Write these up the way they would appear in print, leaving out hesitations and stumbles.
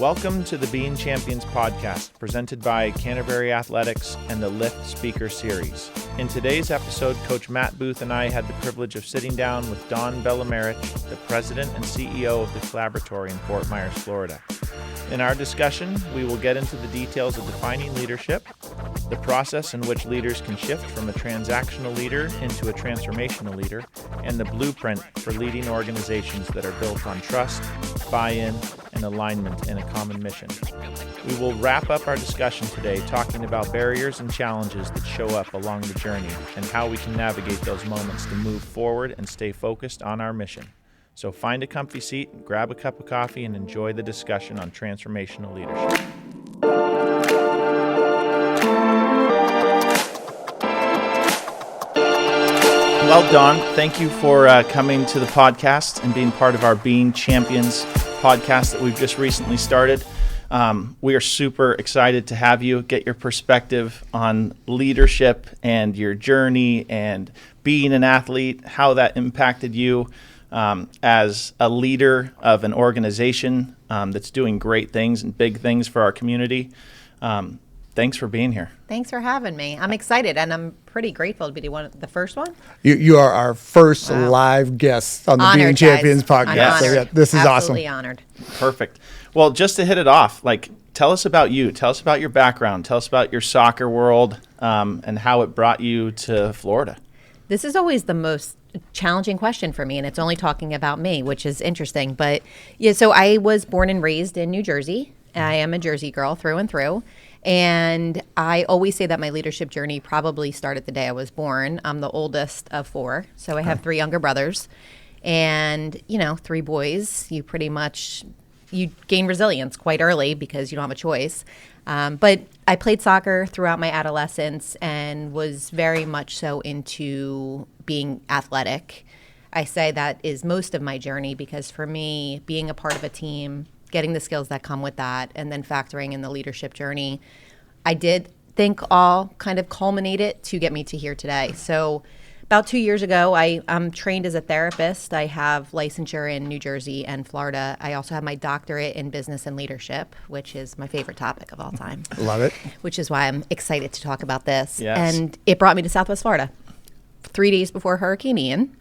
Welcome to the Being Champions podcast, presented by Canterbury Athletics and the Lift Speaker Series. In today's episode, Coach Matt Booth and I had the privilege of sitting down with Don Belamarich, the president and CEO of the Collaboratory in Fort Myers, Florida. In our discussion, we will get into the details of defining leadership, the process in which leaders can shift from a transactional leader into a transformational leader, and the blueprint for leading organizations that are built on trust, buy-in, and alignment in a common mission. We will wrap up our discussion today talking about barriers and challenges that show up along the journey and how we can navigate those moments to move forward and stay focused on our mission. So find a comfy seat, grab a cup of coffee, and enjoy the discussion on transformational leadership. Well, Don, thank you for coming to the podcast and being part of our Being Champions podcast that we've just recently started. We are super excited to have you get your perspective on leadership and your journey and being an athlete, how that impacted you as a leader of an organization that's doing great things and big things for our community. Thanks for being here. Thanks for having me. I'm excited, and I'm pretty grateful to be the first one. You are our first live guest on the Honored, Being Champions guys. podcast. So, yeah, this is Absolutely awesome. Honored. Perfect. Well, just to hit it off, tell us about you. Tell us about your background. Tell us about your soccer world and how it brought you to Florida. This is always the most challenging question for me, and it's only talking about me, which is interesting. But yeah, so I was born and raised in New Jersey. I am a Jersey girl through and through. And I always say that my leadership journey probably started the day I was born. I'm the oldest of four, so I have three younger brothers. And, three boys, you gain resilience quite early because you don't have a choice. But I played soccer throughout my adolescence and was very much so into being athletic. I say that is most of my journey because for me, being a part of a team, getting the skills that come with that, and then factoring in the leadership journey, I did think all kind of culminated to get me to here today. So about 2 years ago, I'm trained as a therapist. I have licensure in New Jersey and Florida. I also have my doctorate in business and leadership, which is my favorite topic of all time. Love it. Which is why I'm excited to talk about this. Yes. And it brought me to Southwest Florida 3 days before Hurricane Ian.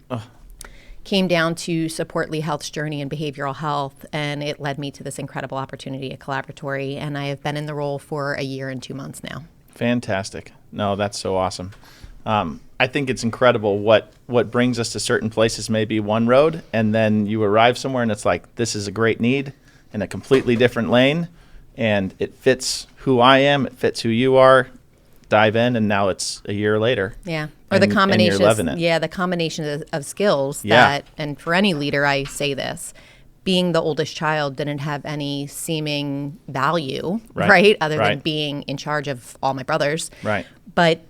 Came down to support Lee Health's journey in behavioral health, and it led me to this incredible opportunity at Collaboratory, and I have been in the role for a year and 2 months now. Fantastic. No, that's so awesome. I think it's incredible what brings us to certain places may be one road, and then you arrive somewhere and it's like, this is a great need in a completely different lane, and it fits who I am, it fits who you are. Dive in, and now it's a year later. Yeah. Or the combination, and you're loving it. Yeah, the combination of skills Yeah. that, and for any leader, I say this, being the oldest child didn't have any seeming value, right? Other than being in charge of all my brothers. Right. But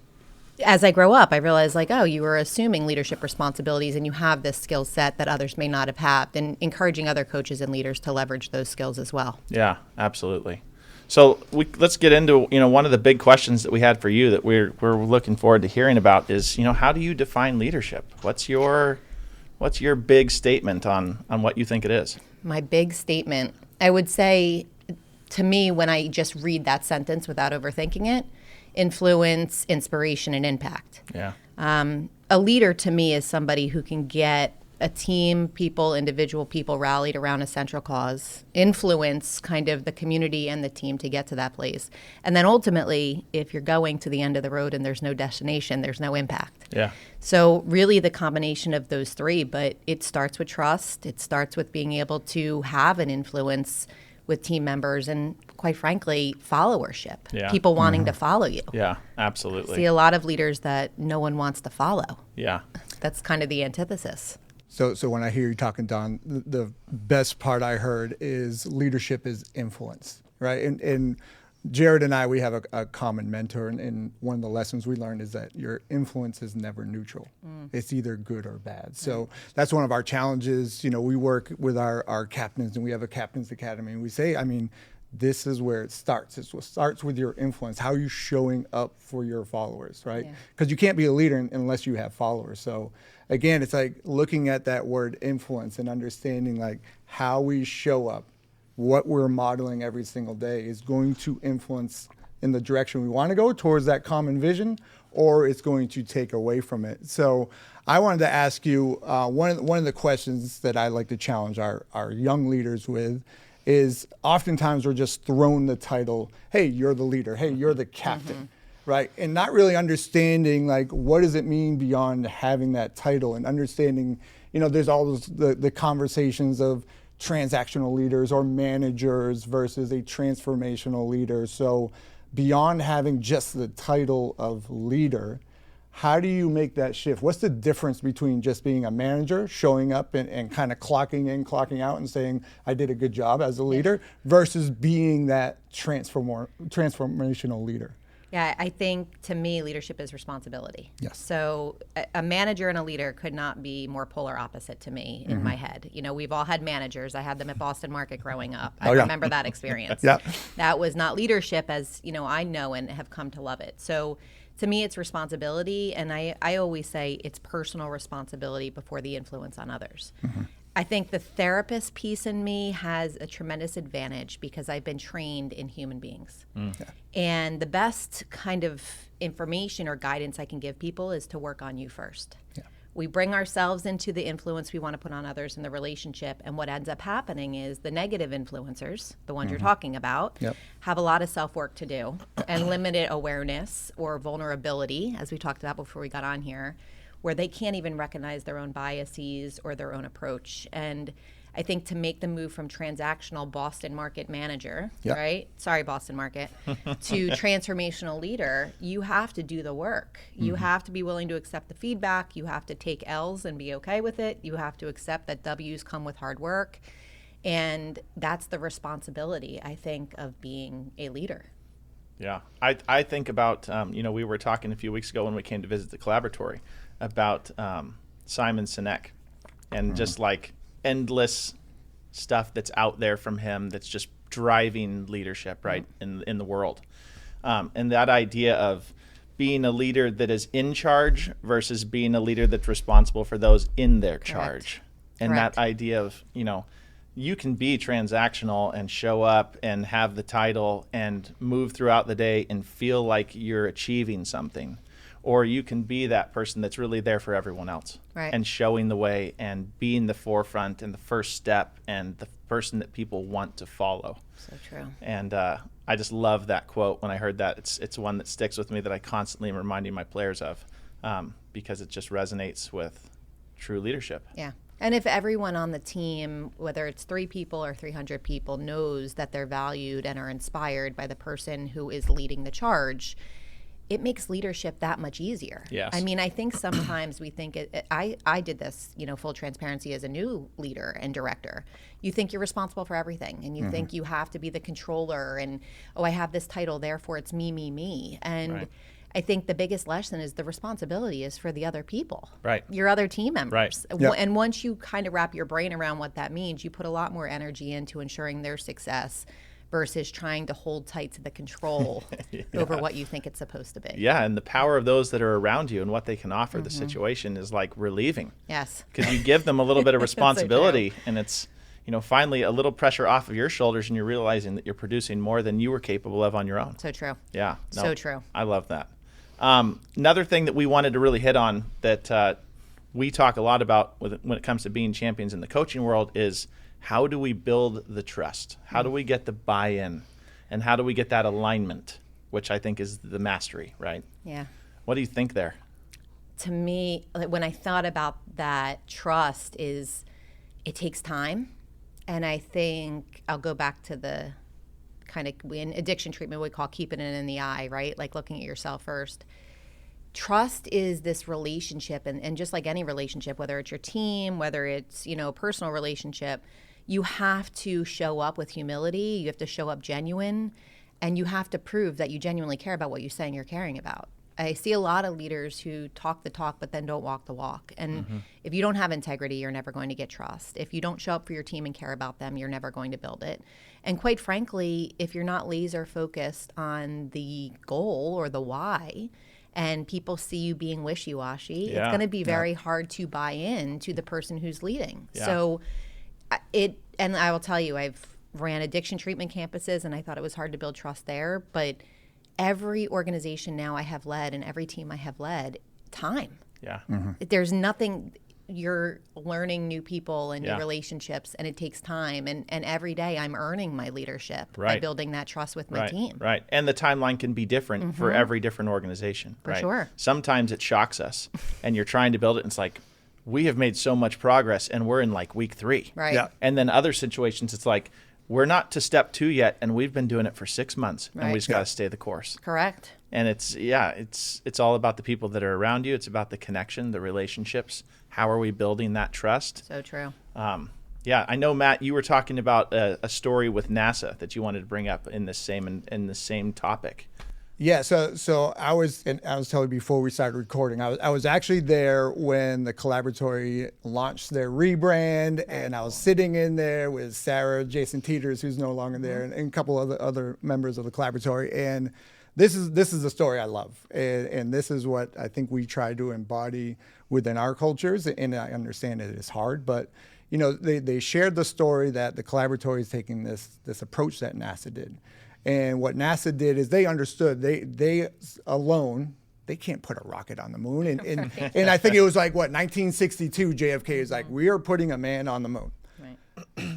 as I grow up, I realized you were assuming leadership responsibilities and you have this skill set that others may not have had, and encouraging other coaches and leaders to leverage those skills as well. Yeah, absolutely. So let's get into one of the big questions that we had for you that we're looking forward to hearing about is how do you define leadership? What's your big statement on what you think it is? My big statement, I would say, to me, when I just read that sentence without overthinking it, influence, inspiration, and impact. Yeah. A leader to me is somebody who can get a team, individual people rallied around a central cause, influence kind of the community and the team to get to that place. And then ultimately, if you're going to the end of the road and there's no destination, there's no impact. Yeah. So really the combination of those three, but it starts with trust. It starts with being able to have an influence with team members and, quite frankly, followership. Yeah. People wanting to follow you. Yeah, absolutely. See a lot of leaders that no one wants to follow. Yeah. That's kind of the antithesis. So when I hear you talking, Don, the best part I heard is leadership is influence, right? And Jared and I, we have a common mentor, and one of the lessons we learned is that your influence is never neutral. It's either good or bad. So that's one of our challenges. We work with our captains, and we have a captain's academy, and we say, this is where it starts. It starts with your influence. How are you showing up for your followers, right? Because you can't be a leader unless you have followers. So again, it's like looking at that word influence and understanding how we show up what we're modeling every single day is going to influence in the direction we want to go towards that common vision, or it's going to take away from it. So I wanted to ask you, one of the questions that I like to challenge our young leaders with is oftentimes we're just thrown the title, hey, you're the leader, hey, you're the captain, right? And not really understanding, like, what does it mean beyond having that title, and understanding, there's all those, the conversations of transactional leaders or managers versus a transformational leader. So beyond having just the title of leader, how do you make that shift? What's the difference between just being a manager, showing up and kind of clocking in, clocking out and saying, I did a good job as a leader, versus being that transformational leader? Yeah, I think to me, leadership is responsibility. Yes. So a manager and a leader could not be more polar opposite to me in my head. We've all had managers. I had them at Boston Market growing up. I remember that experience. Yeah. That was not leadership as, I know and have come to love it. So to me, it's responsibility. And I always say it's personal responsibility before the influence on others. I think the therapist piece in me has a tremendous advantage because I've been trained in human beings. Yeah. And the best kind of information or guidance I can give people is to work on you first. Yeah. We bring ourselves into the influence we want to put on others in the relationship, and what ends up happening is the negative influencers, the ones you're talking about, have a lot of self-work to do and limited awareness or vulnerability, as we talked about before we got on here, where they can't even recognize their own biases or their own approach. And I think to make the move from transactional Boston Market manager, right? Sorry, Boston Market, to transformational leader, you have to do the work. You have to be willing to accept the feedback. You have to take L's and be okay with it. You have to accept that W's come with hard work. And that's the responsibility, I think, of being a leader. Yeah. I think about, we were talking a few weeks ago when we came to visit the Collaboratory about Simon Sinek and just like endless stuff that's out there from him that's just driving leadership, right, in the world. And that idea of being a leader that is in charge versus being a leader that's responsible for those in their charge. And that idea of, you can be transactional and show up and have the title and move throughout the day and feel like you're achieving something. Or you can be that person that's really there for everyone else and showing the way and being the forefront and the first step and the person that people want to follow. So true. And I just love that quote. When I heard that, it's one that sticks with me that I constantly am reminding my players of because it just resonates with true leadership. Yeah. And if everyone on the team, whether it's 3 people or 300 people, knows that they're valued and are inspired by the person who is leading the charge, it makes leadership that much easier. Yes. I mean, I think sometimes we think, I did this, full transparency as a new leader and director. You think you're responsible for everything, and you think you have to be the controller, and, I have this title, therefore it's me, me, me. And I think the biggest lesson is the responsibility is for the other people, your other team members. And once you kind of wrap your brain around what that means, you put a lot more energy into ensuring their success versus trying to hold tight to the control over what you think it's supposed to be. Yeah, and the power of those that are around you and what they can offer the situation is like relieving. Yes. Because you give them a little bit of responsibility and it's, finally a little pressure off of your shoulders and you're realizing that you're producing more than you were capable of on your own. So true. Yeah. No, so true. I love that. Another thing that we wanted to really hit on that we talk a lot about when it comes to being champions in the coaching world is how do we build the trust? How do we get the buy-in? And how do we get that alignment, which I think is the mastery, right? Yeah. What do you think there? To me, when I thought about that, trust it takes time. And I think I'll go back to the kind of, in addiction treatment, we call keeping it in the eye, right? Like looking at yourself first. Trust is this relationship, and just like any relationship, whether it's your team, whether it's, a personal relationship, you have to show up with humility, you have to show up genuine, and you have to prove that you genuinely care about what you're saying you're caring about. I see a lot of leaders who talk the talk but then don't walk the walk. And if you don't have integrity, you're never going to get trust. If you don't show up for your team and care about them, you're never going to build it. And quite frankly, if you're not laser focused on the goal or the why, and people see you being wishy-washy, it's going to be very hard to buy in to the person who's leading. So and I will tell you, I've ran addiction treatment campuses, and I thought it was hard to build trust there. But every organization now I have led and every team I have led, time. Yeah. There's nothing, you're learning new people and new Yeah. relationships, and it takes time. And every day I'm earning my leadership by Right. building that trust with my Right, team. right. And the timeline can be different for every different organization. For right? sure. Sometimes it shocks us, and you're trying to build it, and it's like, we have made so much progress, and we're in like week 3. Right. Yeah. And then other situations, it's like, we're not to step 2 yet, and we've been doing it for 6 months, and Right. we just got to stay the course. Correct. And it's all about the people that are around you. It's about the connection, the relationships. How are we building that trust? So true. Yeah, I know, Matt, you were talking about a story with NASA that you wanted to bring up in the same topic. Yeah, so I was telling you before we started recording, I was actually there when the Collaboratory launched their rebrand, and I was sitting in there with Sarah, Jason Teeters, who's no longer there, and a couple of other members of the Collaboratory. And this is the story I love, and this is what I think we try to embody within our cultures. And I understand it is hard, but they shared the story that the Collaboratory is taking this approach that NASA did. And what NASA did is they understood they alone, they can't put a rocket on the moon. And I think it was like, 1962, JFK is like, we are putting a man on the moon. Right.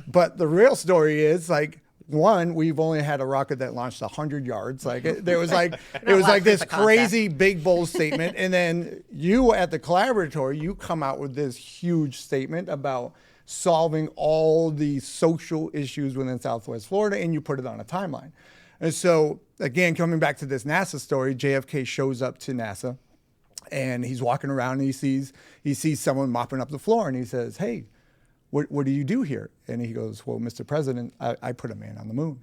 But the real story is like, one, we've only had a rocket that launched 100 yards. Like there was like, it was like this crazy big bold statement. And then you at the Collaboratory, you come out with this huge statement about solving all the social issues within Southwest Florida, and you put it on a timeline. And so, again, coming back to this NASA story, JFK shows up to NASA, and he's walking around, and he sees someone mopping up the floor, and he says, "Hey, what do you do here?" And he goes, "Well, Mr. President, I put a man on the moon."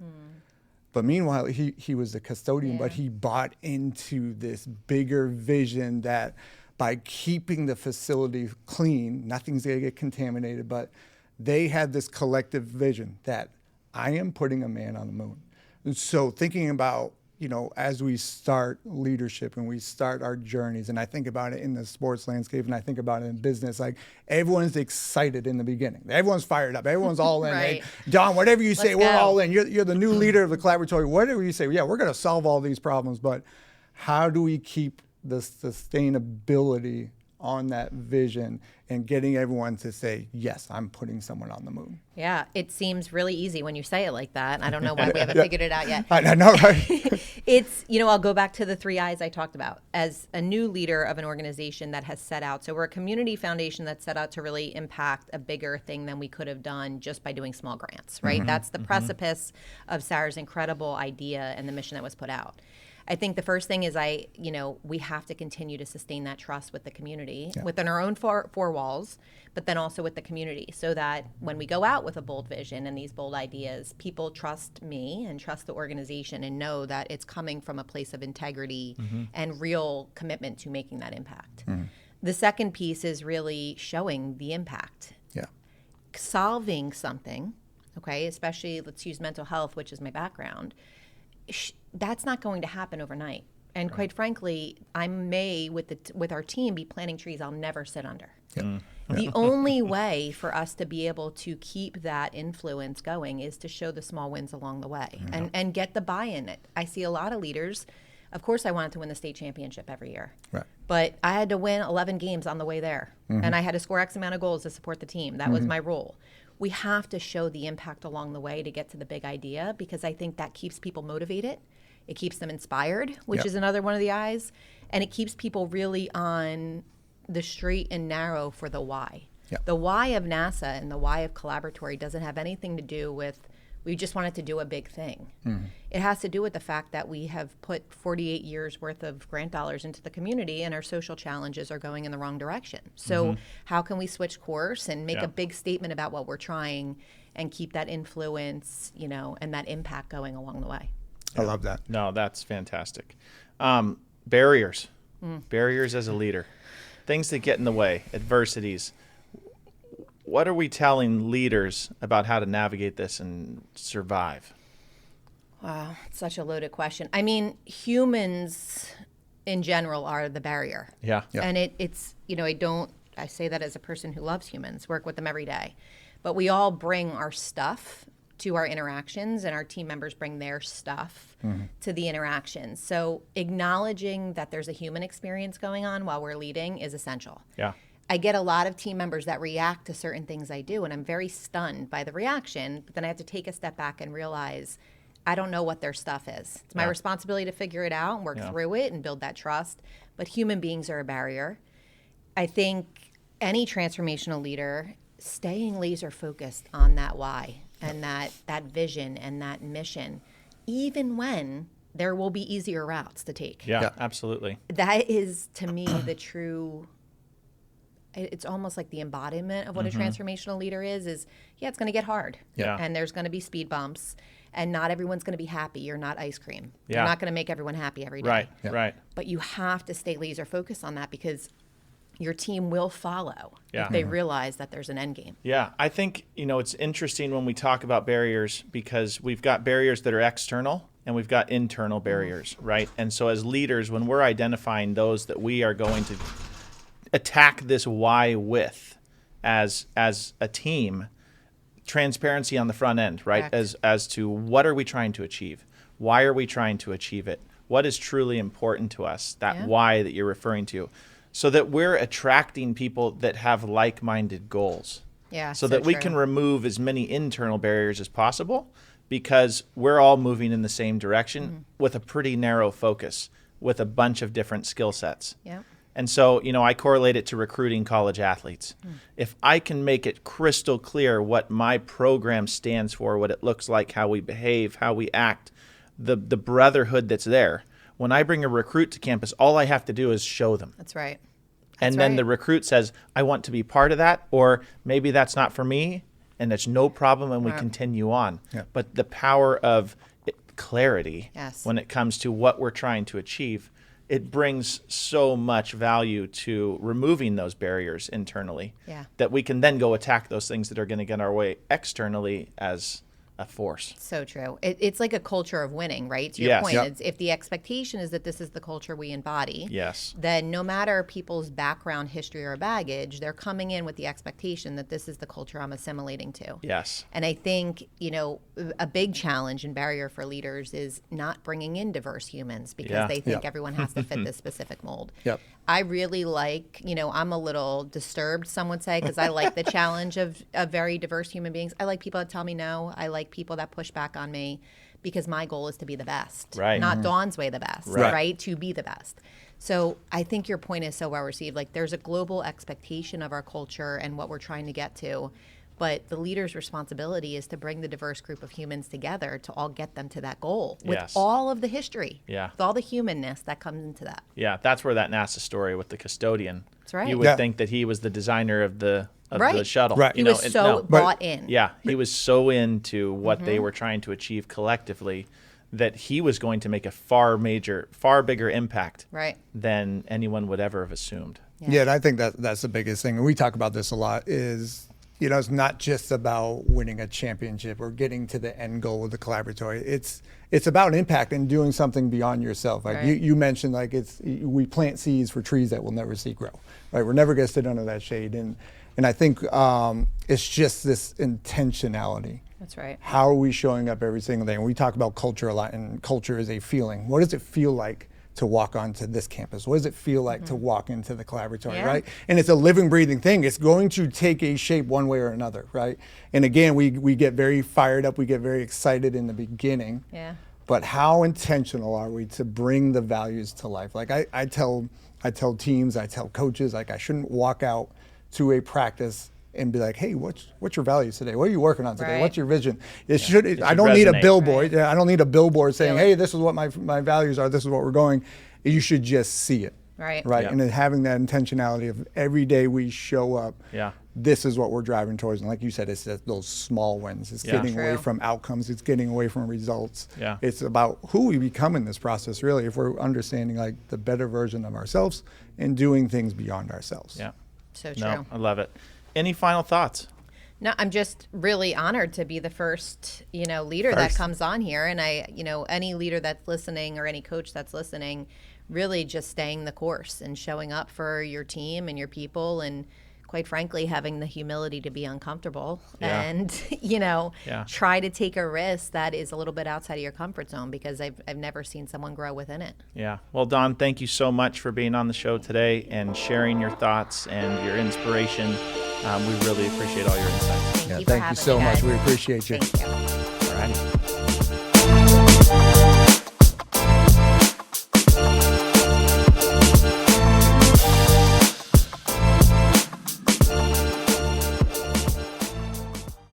But meanwhile, he was the custodian, but he bought into this bigger vision that by keeping the facility clean, nothing's going to get contaminated, but they had this collective vision that I am putting a man on the moon. And so thinking about, as we start leadership and we start our journeys, and I think about it in the sports landscape and I think about it in business, like everyone's excited in the beginning. Everyone's fired up. Everyone's all in. Right. Hey, Don, whatever you say, Let's we're go. all in. You're the new leader of the Collaboratory. Whatever you say, yeah, we're going to solve all these problems, but how do we keep the sustainability on that vision and getting everyone to say, yes, I'm putting someone on the moon? Yeah, it seems really easy when you say it like that. I don't know why we haven't figured it out yet. I know, right? It's, I'll go back to the 3 I's I talked about. As a new leader of an organization that has set out, so we're a community foundation that set out to really impact a bigger thing than we could have done just by doing small grants, right? That's the precipice of Sarah's incredible idea and the mission that was put out. I think the first thing is we have to continue to sustain that trust with the community, within our own four walls, but then also with the community, so that when we go out with a bold vision and these bold ideas, people trust me and trust the organization and know that it's coming from a place of integrity and real commitment to making that impact. The second piece is really showing the impact. Yeah. Solving something, okay, especially let's use mental health, which is my background, that's not going to happen overnight. And quite frankly, I may, with our team, be planting trees I'll never sit under. Yep. The only way for us to be able to keep that influence going is to show the small wins along the way and get the buy-in. I see a lot of leaders. Of course, I wanted to win the state championship every year. Right. But I had to win 11 games on the way there. And I had to score X amount of goals to support the team. That was my role. We have to show the impact along the way to get to the big idea, because I think that keeps people motivated. It keeps them inspired, which is another one of the I's. And it keeps people really on the straight and narrow for the why. Yep. The why of NASA and the why of Collaboratory doesn't have anything to do with we just wanted to do a big thing. It has to do with the fact that we have put 48 years worth of grant dollars into the community, and our social challenges are going in the wrong direction. So how can we switch course and make a big statement about what we're trying and keep that influence, and that impact going along the way? I love that. No, that's fantastic. Barriers as a leader, things that get in the way, adversities. What are we telling leaders about how to navigate this and survive? Wow, it's such a loaded question. I mean, humans in general are the barrier. Yeah. And it's, I say that as a person who loves humans, work with them every day. But we all bring our stuff to our interactions, and our team members bring their stuff to the interactions. So acknowledging that there's a human experience going on while we're leading is essential. Yeah. I get a lot of team members that react to certain things I do, and I'm very stunned by the reaction, but then I have to take a step back and realize I don't know what their stuff is. It's my responsibility to figure it out and work through it and build that trust, but human beings are a barrier. I think any transformational leader staying laser focused on that why and that vision and that mission, even when there will be easier routes to take. Yeah, absolutely. That is, to me, the true, it's almost like the embodiment of what a transformational leader is it's going to get hard. Yeah. And there's going to be speed bumps, and not everyone's going to be happy. You're not ice cream. Yeah. You're not going to make everyone happy every day. Right, right. But you have to stay laser focused on that, because your team will follow Yeah. if they realize that there's an end game. Yeah, I think, it's interesting when we talk about barriers, because we've got barriers that are external and we've got internal barriers, right? And so as leaders, when we're identifying those that we are going to attack this why with as a team, transparency on the front end, right? Correct. As to what are we trying to achieve? Why are we trying to achieve it? What is truly important to us? That why that you're referring to. So that we're attracting people that have like-minded goals. Yeah. So that we can remove as many internal barriers as possible, because we're all moving in the same direction with a pretty narrow focus, with a bunch of different skill sets. Yeah. And so, I correlate it to recruiting college athletes. If I can make it crystal clear what my program stands for, what it looks like, how we behave, how we act, the brotherhood that's there. When I bring a recruit to campus, all I have to do is show them. That's right. And then the recruit says, I want to be part of that, or maybe that's not for me, and it's no problem, and we continue on. Yeah. But the power of clarity Yes. when it comes to what we're trying to achieve, it brings so much value to removing those barriers internally that we can then go attack those things that are going to get our way externally as a force. So true. It's like a culture of winning, right? To your Yes. point, Yep. it's, if the expectation is that this is the culture we embody, Yes. then no matter people's background, history, or baggage, they're coming in with the expectation that this is the culture I'm assimilating to. Yes. And I think, a big challenge and barrier for leaders is not bringing in diverse humans, because they think everyone has to fit this specific mold. Yep. I really like, I'm a little disturbed, some would say, because I like the challenge of very diverse human beings. I like people that tell me no. I like people that push back on me, because my goal is to be the best, Right. not Dawn's way the best, Right. right? To be the best. So I think your point is so well received. Like, there's a global expectation of our culture and what we're trying to get to, but the leader's responsibility is to bring the diverse group of humans together to all get them to that goal with Yes. all of the history, with all the humanness that comes into that. Yeah, that's where that NASA story with the custodian. That's right. You would think that he was the designer of the shuttle. Right. He was so bought in. Yeah, he was so into what they were trying to achieve collectively that he was going to make a far bigger impact than anyone would ever have assumed. Yeah, and I think that's the biggest thing. And we talk about this a lot is, it's not just about winning a championship or getting to the end goal of the collaboratory. It's about impact and doing something beyond yourself. Like you mentioned, like we plant seeds for trees that we'll never see grow. Right? We're never going to sit under that shade. And I think it's just this intentionality. That's right. How are we showing up every single day? And we talk about culture a lot, and culture is a feeling. What does it feel like to walk onto this campus? What does it feel like to walk into the collaboratory, right? And it's a living, breathing thing. It's going to take a shape one way or another, right? And again, we get very fired up. We get very excited in the beginning. Yeah. But how intentional are we to bring the values to life? Like I tell teams, I tell coaches, like I shouldn't walk out to a practice and be like, hey, what's your values today? What are you working on today? Right. What's your vision? I don't need a resonate. billboard. I don't need a billboard saying, Feel it. hey, this is what my values are. This is what we're going. You should just see it. Right. Right. Yep. And then having that intentionality of every day we show up, Yeah. this is what we're driving towards. And like you said, it's those small wins. It's getting away True. from outcomes. It's getting away from results. Yeah. It's about who we become in this process, really, if we're understanding like the better version of ourselves and doing things beyond ourselves. Yeah. So true. No, I love it. Any final thoughts? No, I'm just really honored to be the first, leader that comes on here. And any leader that's listening or any coach that's listening, really just staying the course and showing up for your team and your people. And quite frankly, having the humility to be uncomfortable Yeah. and, Yeah. try to take a risk that is a little bit outside of your comfort zone, because I've never seen someone grow within it. Yeah. Well, Dawn, thank you so much for being on the show today and sharing your thoughts and your inspiration. We really appreciate all your insights. Thank you for Thank you having so me, much. guys. We appreciate you. Thank you. All righty.